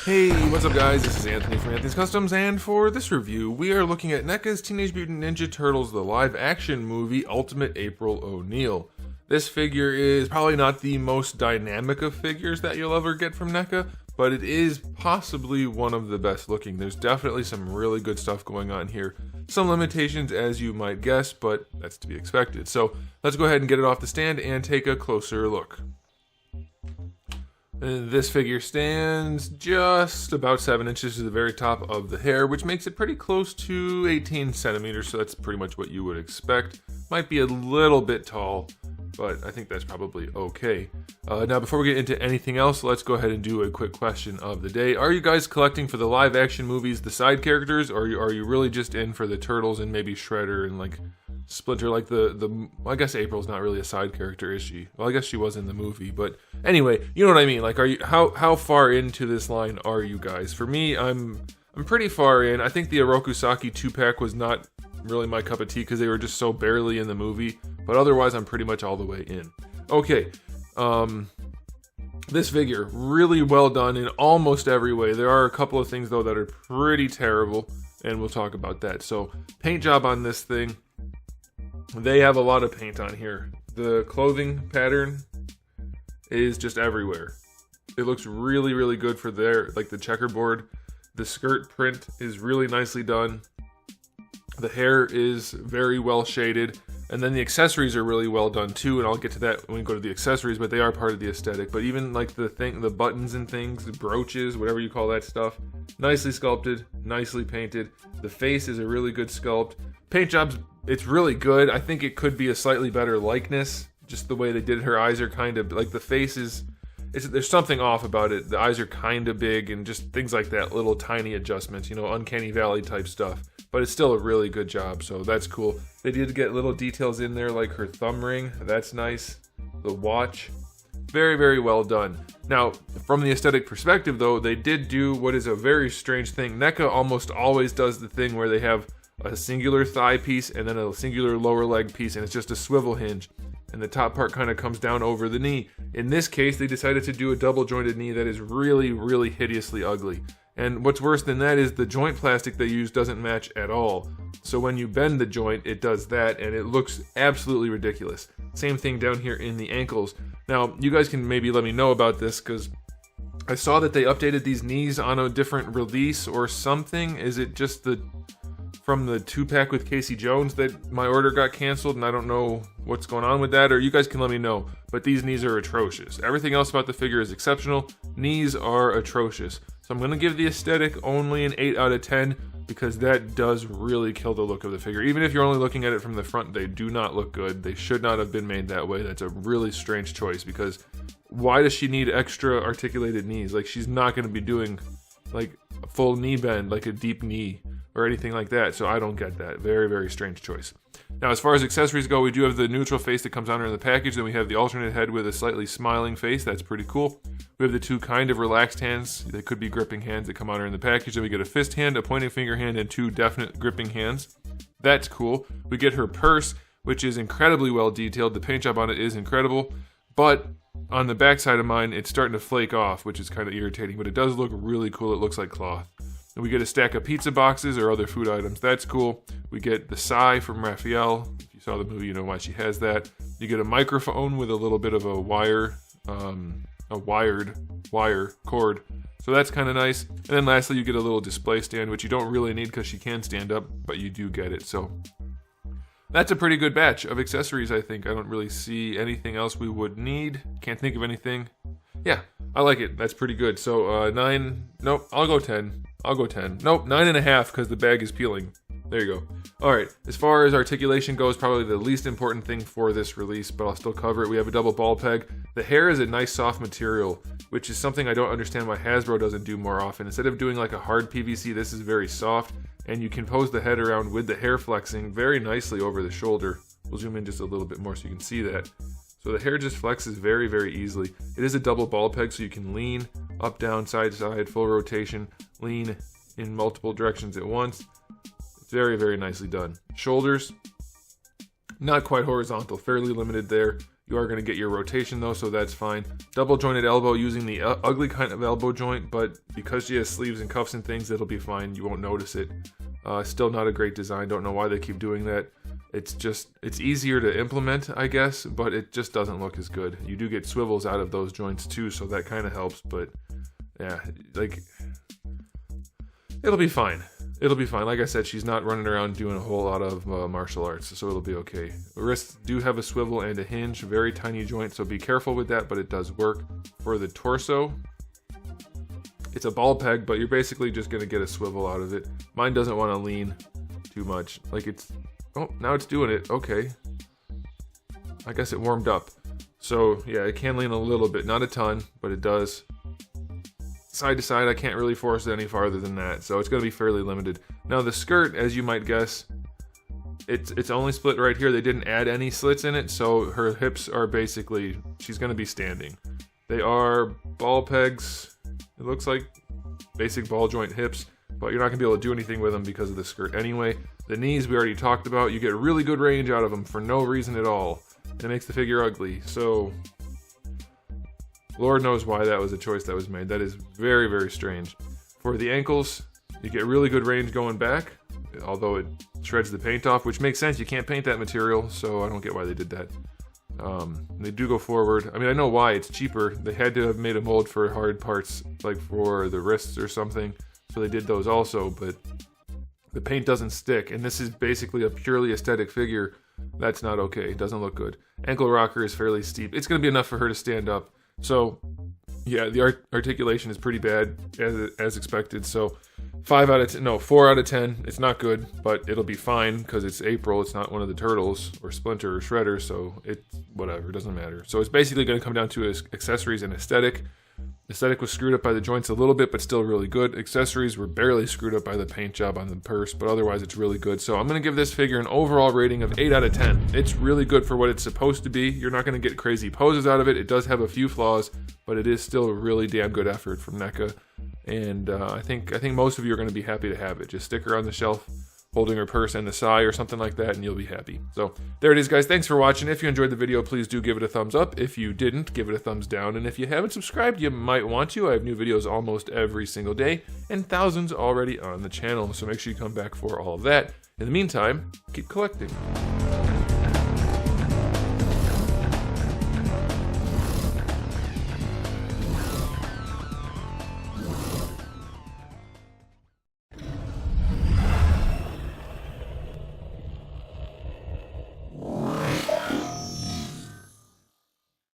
Hey, what's up guys? This is Anthony from Anthony's Customs, and for this review, we are looking at NECA's Teenage Mutant Ninja Turtles, the live-action movie, Ultimate April O'Neil. This figure is probably not the most dynamic of figures that you'll ever get from NECA, but it is possibly one of the best looking. There's definitely some really good stuff going on here. Some limitations, as you might guess, but that's to be expected. So let's go ahead and get it off the stand and take a closer look. This figure stands just about 7 inches to the very top of the hair, which makes it pretty close to 18 centimeters, so that's pretty much what you would expect. Might be a little bit tall, but I think that's probably okay. Now, before we get into anything else, let's go ahead and do a quick question of the day. Are you guys collecting for the live-action movies, the side characters, or are you really just in for the Turtles and maybe Shredder and like Splinter? Like well, I guess April's not really a side character, is she? Well, I guess she was in the movie, but anyway, you know what I mean. Like, are you how far into this line are you guys? For me, I'm pretty far in. I think the Orokusaki 2-pack was not really my cup of tea because they were just so barely in the movie, but otherwise I'm pretty much all the way in. Okay, this figure, really well done in almost every way. There are a couple of things though that are pretty terrible, and we'll talk about that. So, paint job on this thing. They have a lot of paint on here. The clothing pattern is just everywhere. It looks really, really good for like the checkerboard. The skirt print is really nicely done. The hair is very well shaded. And then the accessories are really well done too, and I'll get to that when we go to the accessories, but they are part of the aesthetic. But even like the buttons and things, the brooches, whatever you call that stuff, nicely sculpted, nicely painted. The face is a really good sculpt. Paint job's, it's really good. I think it could be a slightly better likeness. Just the way they did it. Her eyes are kind of, like the face is, there's something off about it. The eyes are kind of big and just things like that, little tiny adjustments, you know, Uncanny Valley type stuff. But it's still a really good job, so that's cool. They did get little details in there like her thumb ring. That's nice. The watch. Very, very well done. Now, from the aesthetic perspective though, they did do what is a very strange thing. NECA almost always does the thing where they have a singular thigh piece and then a singular lower leg piece, and it's just a swivel hinge. And the top part kind of comes down over the knee. In this case, they decided to do a double jointed knee that is really, really hideously ugly. And what's worse than that is the joint plastic they use doesn't match at all. So when you bend the joint, it does that, and it looks absolutely ridiculous. Same thing down here in the ankles. Now, you guys can maybe let me know about this, because I saw that they updated these knees on a different release or something. Is it just from the 2-pack with Casey Jones that my order got canceled, and I don't know what's going on with that, or you guys can let me know. But these knees are atrocious. Everything else about the figure is exceptional. Knees are atrocious. So I'm going to give the aesthetic only an 8 out of 10 because that does really kill the look of the figure. Even if you're only looking at it from the front, they do not look good. They should not have been made that way. That's a really strange choice, because why does she need extra articulated knees? Like, she's not going to be doing like a full knee bend, like a deep knee or anything like that. So I don't get that. Very, very strange choice. Now, as far as accessories go, we do have the neutral face that comes on her in the package. Then we have the alternate head with a slightly smiling face. That's pretty cool. We have the two kind of relaxed hands. They could be gripping hands that come on her in the package. Then we get a fist hand, a pointing finger hand, and 2 definite gripping hands. That's cool. We get her purse, which is incredibly well detailed. The paint job on it is incredible. But on the back side of mine, it's starting to flake off, which is kind of irritating. But it does look really cool. It looks like cloth. And we get a stack of pizza boxes or other food items. That's cool. We get the sigh from Raphael. If you saw the movie, you know why she has that. You get a microphone with a little bit of a wired wire cord. So that's kind of nice. And then lastly, you get a little display stand, which you don't really need because she can stand up, but you do get it. So that's a pretty good batch of accessories, I think. I don't really see anything else we would need. Can't think of anything. Yeah, I like it. That's pretty good. So 9, nope, I'll go 10. I'll go 10. Nope, 9.5 because the bag is peeling. There you go. Alright, as far as articulation goes, probably the least important thing for this release, but I'll still cover it. We have a double ball peg. The hair is a nice soft material, which is something I don't understand why Hasbro doesn't do more often. Instead of doing like a hard PVC, this is very soft, and you can pose the head around with the hair flexing very nicely over the shoulder. We'll zoom in just a little bit more so you can see that. So the hair just flexes very, very easily. It is a double ball peg, so you can lean up, down, side to side, full rotation, lean in multiple directions at once. It's very, very nicely done. Shoulders, not quite horizontal, fairly limited there. You are going to get your rotation though, so that's fine. Double jointed elbow using the ugly kind of elbow joint, but because she has sleeves and cuffs and things, it'll be fine. You won't notice it. Still not a great design. Don't know why they keep doing that. It's easier to implement, I guess, but it just doesn't look as good. You do get swivels out of those joints too, so that kind of helps, but yeah, like, it'll be fine. It'll be fine. Like I said, she's not running around doing a whole lot of martial arts, so it'll be okay. The wrists do have a swivel and a hinge, very tiny joint, so be careful with that, but it does work. For the torso, it's a ball peg, but you're basically just going to get a swivel out of it. Mine doesn't want to lean too much. Like it's... Oh, now it's doing it. Okay. I guess it warmed up. So, yeah, it can lean a little bit. Not a ton, but it does. Side to side, I can't really force it any farther than that. So it's going to be fairly limited. Now, the skirt, as you might guess, it's only split right here. They didn't add any slits in it, so her hips are basically... She's going to be standing. They are ball pegs. It looks like basic ball joint hips, but you're not going to be able to do anything with them because of the skirt anyway. The knees we already talked about. You get really good range out of them for no reason at all. It makes the figure ugly. So, Lord knows why that was a choice that was made. That is very, very strange. For the ankles, you get really good range going back, although it shreds the paint off, which makes sense. You can't paint that material, so I don't get why they did that. They do go forward. I mean, I know why. It's cheaper. They had to have made a mold for hard parts, like for the wrists or something, so they did those also, but the paint doesn't stick, and this is basically a purely aesthetic figure. That's not okay. It doesn't look good. Ankle rocker is fairly steep. It's going to be enough for her to stand up. So, yeah, the articulation is pretty bad, as expected. So, 4 out of 10. It's not good, but it'll be fine because it's April. It's not one of the Turtles or Splinter or Shredder, so it's whatever. It doesn't matter. So, it's basically going to come down to accessories and aesthetic. Aesthetic was screwed up by the joints a little bit, but still really good. Accessories were barely screwed up by the paint job on the purse, but otherwise it's really good. So I'm going to give this figure an overall rating of 8 out of 10. It's really good for what it's supposed to be. You're not going to get crazy poses out of it. It does have a few flaws, but it is still a really damn good effort from NECA. And I think most of you are going to be happy to have it. Just stick her on the shelf, holding her purse and the sai or something like that, and you'll be happy. So there it is, guys. Thanks for watching. If you enjoyed the video, please do give it a thumbs up. If you didn't, give it a thumbs down. And if you haven't subscribed, you might want to. I have new videos almost every single day and thousands already on the channel, so make sure you come back for all of that. In the meantime, keep collecting.